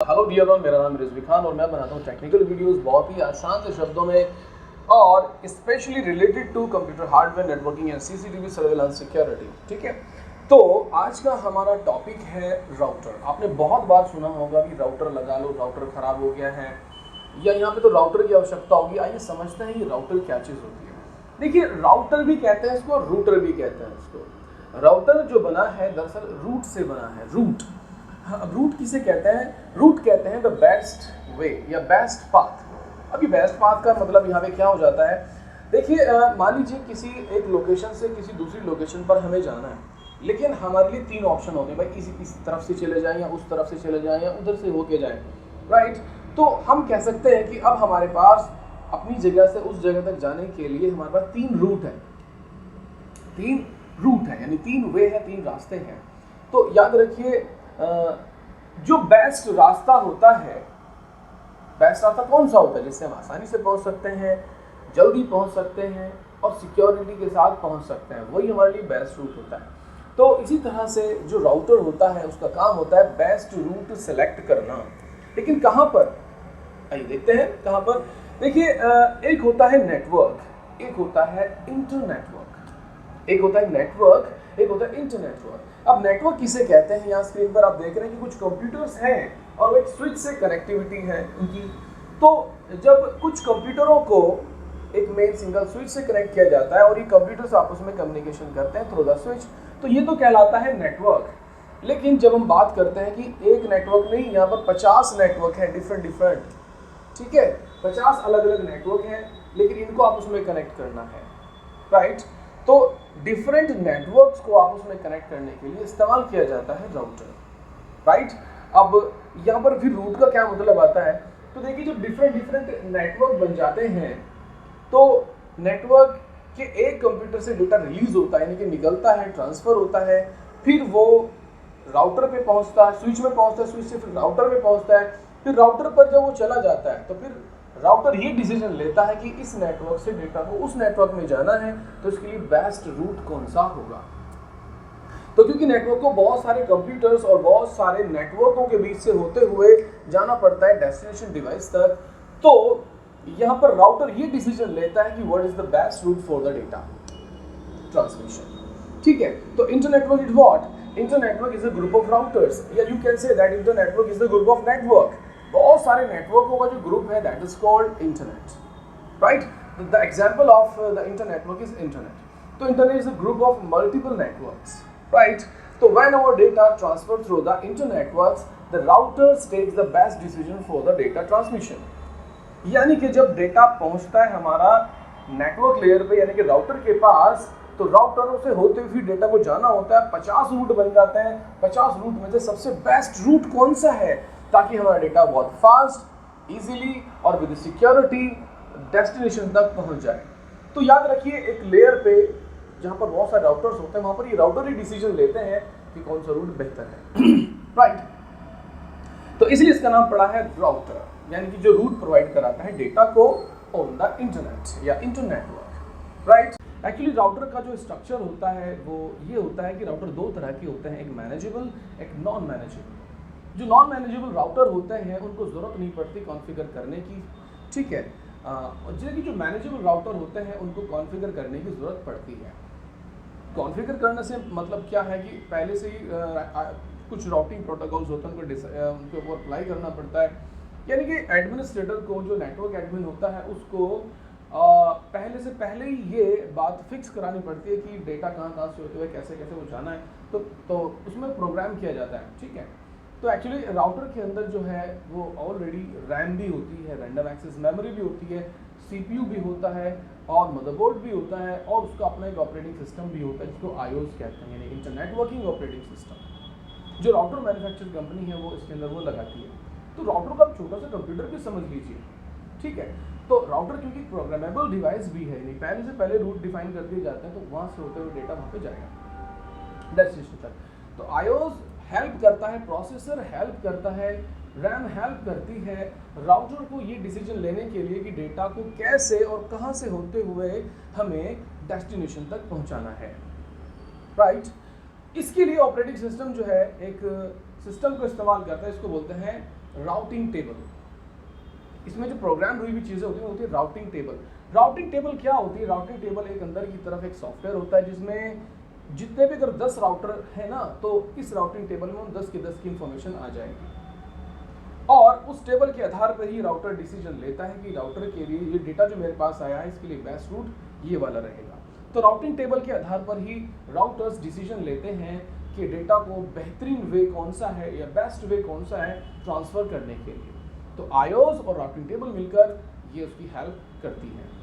Hello dear one, मेरा नाम रिजवी खान और मैं बनाता हूँ टेक्निकल वीडियोस बहुत ही आसान से शब्दों में और specially related to computer hardware networking and CCTV surveillance security. ठीक है, तो आज का हमारा टॉपिक है राउटर। आपने बहुत बार सुना होगा कि राउटर लगा लो, राउटर खराब हो गया है, या यहाँ पे तो राउटर की आवश्यकता होगी। आइए समझते हैं ये राउटर क्या चीज़ होती है। देखिए, राउटर भी कहते हैं इसको, रूटर भी कहते हैं इसको। राउटर जो बना है दरअसल रूट से बना है। रूट, रूट किसे कहते हैं? रूट कहते हैं द बेस्ट वे या बेस्ट पाथ। अभी बेस्ट पाथ का मतलब यहाँ पे क्या हो जाता है? देखिए, मान लीजिए किसी एक लोकेशन से किसी दूसरी लोकेशन पर हमें जाना है, लेकिन हमारे लिए तीन ऑप्शन होते हैं, भाई इस तरफ से चले जाएं या उस तरफ से चले जाएं या उधर से होके जाएं, राइट। तो हम कह सकते हैं कि अब हमारे पास अपनी जगह से उस जगह तक जाने के लिए हमारे पास तीन रूट है। तीन रूट है यानी तीन वे है, तीन रास्ते हैं। तो याद रखिए, जो बेस्ट रास्ता होता है, बेस्ट रास्ता कौन सा होता है जिससे हम आसानी से पहुंच सकते हैं, जल्दी पहुंच सकते हैं और सिक्योरिटी के साथ पहुंच सकते हैं, वही हमारे लिए बेस्ट रूट होता है। तो इसी तरह से जो राउटर होता है उसका काम होता है बेस्ट रूट सेलेक्ट करना। लेकिन कहाँ पर, आइए देखते हैं कहाँ पर। देखिए, एक होता है नेटवर्क, एक होता है इंटरनेटवर्क। एक होता है नेटवर्क, एक होता है इंटरनेटवर्क। अब नेटवर्क किसे कहते हैं? यहाँ स्क्रीन पर आप देख रहे हैं कि कुछ कंप्यूटर्स हैं और एक स्विच से कनेक्टिविटी है उनकी। तो जब कुछ कंप्यूटरों को एक मेन सिंगल स्विच से कनेक्ट किया जाता है और ये कंप्यूटर्स आपस में कम्युनिकेशन करते हैं थ्रू द स्विच, तो ये तो कहलाता है नेटवर्क। लेकिन जब हम बात करते हैं कि एक नेटवर्क नहीं, यहाँ पर 50 नेटवर्क है डिफरेंट, ठीक है, 50 अलग अलग नेटवर्क हैं, लेकिन इनको आपस में कनेक्ट करना है, राइट। तो डिफरेंट नेटवर्क्स को आपस में कनेक्ट करने के लिए इस्तेमाल किया जाता है राउटर, राइट। अब यहाँ पर फिर रूट का क्या मतलब आता है? तो देखिए, जब डिफरेंट नेटवर्क बन जाते हैं तो नेटवर्क के एक कंप्यूटर से डेटा रिलीज होता है, यानी कि निकलता है, ट्रांसफर होता है, फिर वो राउटर पे पहुंचता है, स्विच में पहुंचता है, स्विच से फिर राउटर में पहुंचता है, फिर राउटर पर जब वो चला जाता है तो फिर राउटर ये डिसीजन लेता है कि इस नेटवर्क से डेटा को उस नेटवर्क में जाना है, तो इसके लिए बेस्ट रूट कौन सा होगा। तो क्योंकि नेटवर्क को बहुत सारे कंप्यूटर्स और बहुत सारे नेटवर्कों के बीच से होते हुए जाना पड़ता है डेस्टिनेशन डिवाइस तक, तो यहाँ पर राउटर ये डिसीजन लेता है कि what is the best route for the data transmission. ठीक है, तो internetwork is what? Internetwork is a group of routers, या you can say that internetwork is the group of network. बहुत सारे नेटवर्कों का जो ग्रुप है that is called internet, right. The example of the internetwork is internet. तो internet is a group of multiple networks, right. तो when our data transfer through the internetworks, the routers takes the best decision for the data transmission. यानी कि जब data पहुंचता है हमारा network layer पे, यानी कि राउटर के पास, तो राउटरों से होते हुए डेटा को जाना होता है, 50 रूट बन जाते हैं। 50 रूट में से सबसे बेस्ट रूट कौन सा है ताकि हमारा डेटा बहुत फास्ट, इजीली और विद सिक्योरिटी डेस्टिनेशन तक पहुंच जाए। तो याद रखिए, एक लेयर पे जहां पर बहुत सारे राउटर्स होते हैं, वहां पर ये राउटर ही डिसीजन लेते हैं कि कौन सा रूट बेहतर है, राइट। तो इसलिए इसका नाम पड़ा है राउटर, यानी कि जो रूट प्रोवाइड कराता है डेटा को ऑन द इंटरनेट या इंटरनेटवर्क, राइट। एक्चुअली राउटर का जो स्ट्रक्चर होता है वो ये होता है कि राउटर दो तरह के होते हैं, एक मैनेजेबल, एक नॉन मैनेजेबल। जो नॉन मैनेजेबल राउटर होते हैं उनको ज़रूरत नहीं पड़ती कॉन्फ़िगर करने की, ठीक है। जबकि जो मैनेजेबल राउटर होते हैं उनको कॉन्फ़िगर करने की ज़रूरत पड़ती है। कॉन्फ़िगर करने से मतलब क्या है कि पहले से ही कुछ राउटिंग प्रोटोकॉल्स होते हैं, उनके ऊपर अप्लाई करना पड़ता है। यानी कि एडमिनिस्ट्रेटर को, जो नेटवर्क एडमिन होता है, उसको पहले ही ये बात फिक्स करानी पड़ती है कि डेटा कहाँ से होते हुए कैसे वो जाना है, तो उसमें प्रोग्राम किया जाता है, ठीक है। तो एक्चुअली राउटर के अंदर जो है वो ऑलरेडी रैम भी होती है, रैंडम एक्सेस मेमोरी भी होती है, सीपीयू भी होता है और मदरबोर्ड भी होता है, और उसका अपना एक ऑपरेटिंग सिस्टम भी होता है जिसको आईओएस कहते हैं, यानी इंटरनेट वर्किंग ऑपरेटिंग सिस्टम। जो राउटर मैन्युफैक्चर कंपनी है वो इसके अंदर वो लगाती है। तो राउटर का छोटा सा कंप्यूटर भी समझ लीजिए, ठीक है। तो राउटर क्योंकि प्रोग्रामेबल डिवाइस भी है, नहीं पहले से पहले रूट डिफाइन कर दिए जाते हैं, तो वहाँ से होते हुए डेटा वहाँ पे जाएगा डेस्टिनेशन तक। तो आईओएस हेल्प करता है, प्रोसेसर हेल्प करता है, रैम हेल्प करती है राउटर को ये डिसीजन लेने के लिए कि डेटा को कैसे और कहाँ से होते हुए हमें डेस्टिनेशन तक पहुँचाना है, राइट। इसके लिए ऑपरेटिंग सिस्टम जो है एक सिस्टम को इस्तेमाल करता है, इसको बोलते हैं राउटिंग टेबल। इसमें जो प्रोग्राम हुई हुई चीज़ें होती है राउटिंग टेबल। राउटिंग टेबल क्या होती है? राउटिंग टेबल एक अंदर की तरफ एक सॉफ्टवेयर होता है जिसमें जितने भी अगर 10 राउटर है ना, तो इस राउटिंग टेबल में उन 10 की 10 की इंफॉर्मेशन आ जाएगी और उस टेबल के आधार पर ही राउटर डिसीजन लेता है कि राउटर के लिए ये डेटा जो मेरे पास आया है इसके लिए बेस्ट रूट ये वाला रहेगा। तो राउटिंग टेबल के आधार पर ही राउटर्स डिसीजन लेते हैं कि डेटा को बेहतरीन वे कौन सा है या बेस्ट वे कौन सा है ट्रांसफ़र करने के लिए। तो आईओस और राउटिंग टेबल मिलकर ये उसकी हेल्प करती है।